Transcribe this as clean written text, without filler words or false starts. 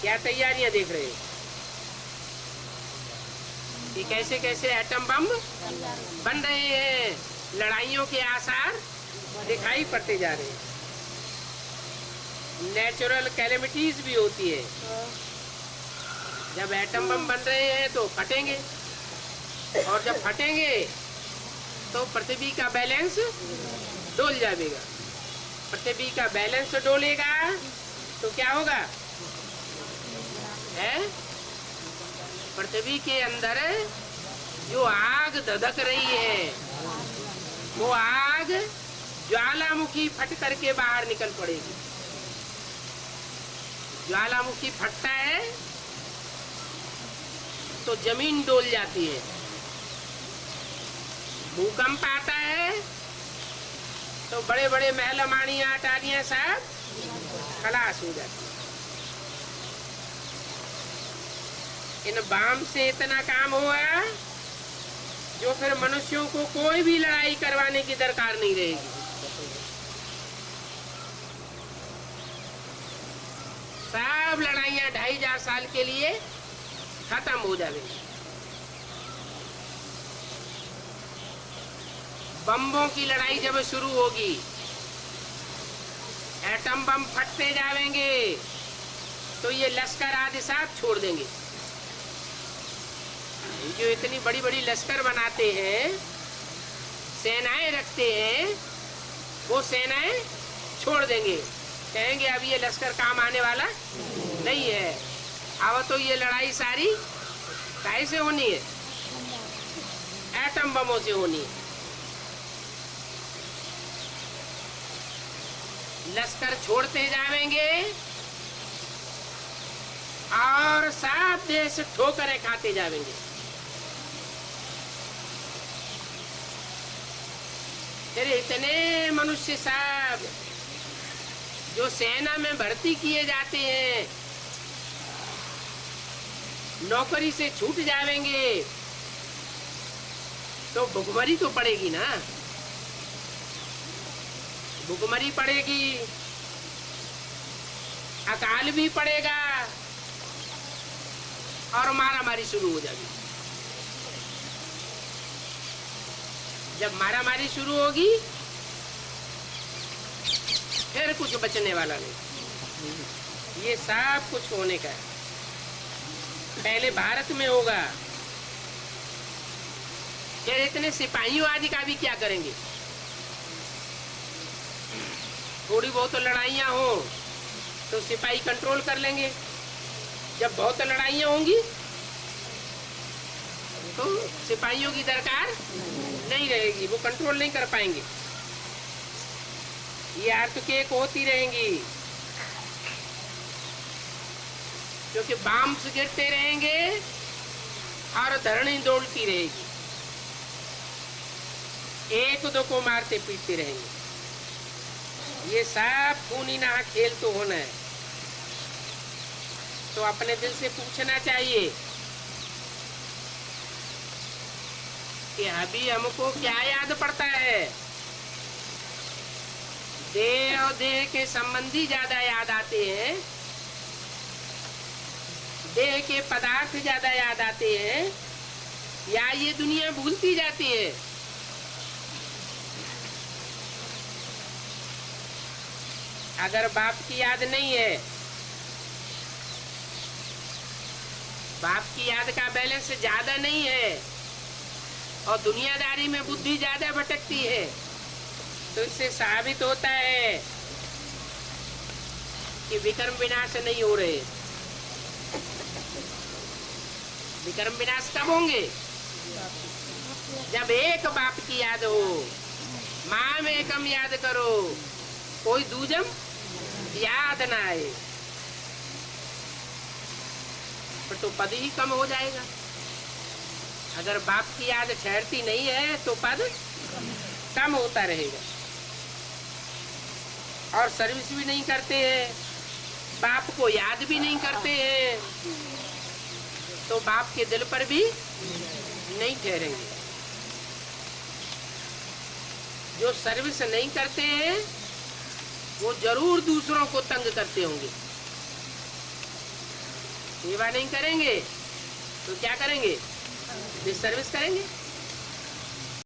क्या तैयारियां देख रहे हो कि कैसे कैसे एटम बम बन रहे हैं, लड़ाइयों के आसार दिखाई पड़ते जा रहे हैं, नेचुरल कैलेमिटीज भी होती है। जब एटम बम बन रहे हैं तो फटेंगे, और जब फटेंगे तो पृथ्वी का बैलेंस डोल जाएगा। पृथ्वी का बैलेंस डोलेगा तो क्या होगा है? पृथ्वी के अंदर जो आग धधक रही है वो आग ज्वालामुखी फट करके बाहर निकल पड़ेगी। ज्वालामुखी फटता है तो जमीन डोल जाती है, भूकंप आता है तो बड़े बड़े महल माड़ियां अटारियां सब खलास हो जाती है। इन बम से इतना काम हुआ जो फिर मनुष्यों को कोई भी लड़ाई करवाने की दरकार नहीं रहेगी। सब लड़ाइयां 2500 साल के लिए खत्म हो जाएगी। बम्बों की लड़ाई जब शुरू होगी, एटम बम फटते जाएंगे तो ये लश्कर आदि साथ छोड़ देंगे। जो इतनी बड़ी बड़ी लश्कर बनाते हैं, सेनाएं रखते हैं, वो सेनाएं छोड़ देंगे, कहेंगे अब ये लश्कर काम आने वाला नहीं है। अब तो ये लड़ाई सारी काहे से होनी है? एटम बमों से होनी है। लश्कर छोड़ते जाएंगे और सब देश ठोकरें खाते जाएंगे। फिर इतने मनुष्य सब जो सेना में भर्ती किए जाते हैं नौकरी से छूट जाएंगे तो भुखमरी तो पड़ेगी ना, भुखमरी पड़ेगी, अकाल भी पड़ेगा और मारामारी शुरू हो जाएगी। जब मारामारी शुरू होगी फिर कुछ बचने वाला नहीं। ये सब कुछ होने का है। पहले भारत में होगा, फिर इतने सिपाहियों आदि का भी क्या करेंगे? थोड़ी बहुत लड़ाइयां हो तो सिपाही कंट्रोल कर लेंगे। जब बहुत लड़ाइयां होंगी तो सिपाहियों की दरकार नहीं रहेगी, वो कंट्रोल नहीं कर पाएंगे। ये अर्थक्वेक होती रहेंगी क्योंकि बम्स गिरते रहेंगे और धरनी दौड़ती रहेगी, एक दो को मारते पीटते रहेंगे। ये सब खूनी ना खेल तो होना है। तो अपने दिल से पूछना चाहिए कि अभी हमको क्या याद पड़ता है? देह और देह के संबंधी ज्यादा याद आते हैं, देह के पदार्थ ज्यादा याद आते हैं, या ये दुनिया भूलती जाती है? अगर बाप की याद नहीं है, बाप की याद का बैलेंस ज्यादा नहीं है और दुनियादारी में बुद्धि ज्यादा भटकती है, तो इससे साबित होता है कि विक्रम विनाश नहीं हो रहे। विक्रम विनाश कब होंगे? जब एक बाप की याद हो, माँ में एकम याद करो, कोई दूजम याद ना आए, पर तो पद ही कम हो जाएगा। अगर बाप की याद ठहरती नहीं है तो पद कम होता रहेगा। और सर्विस भी नहीं करते हैं, बाप को याद भी नहीं करते हैं, तो बाप के दिल पर भी नहीं ठहरेंगे। जो सर्विस नहीं करते हैं वो जरूर दूसरों को तंग करते होंगे। सेवा नहीं करेंगे तो क्या करेंगे? सर्विस करेंगे।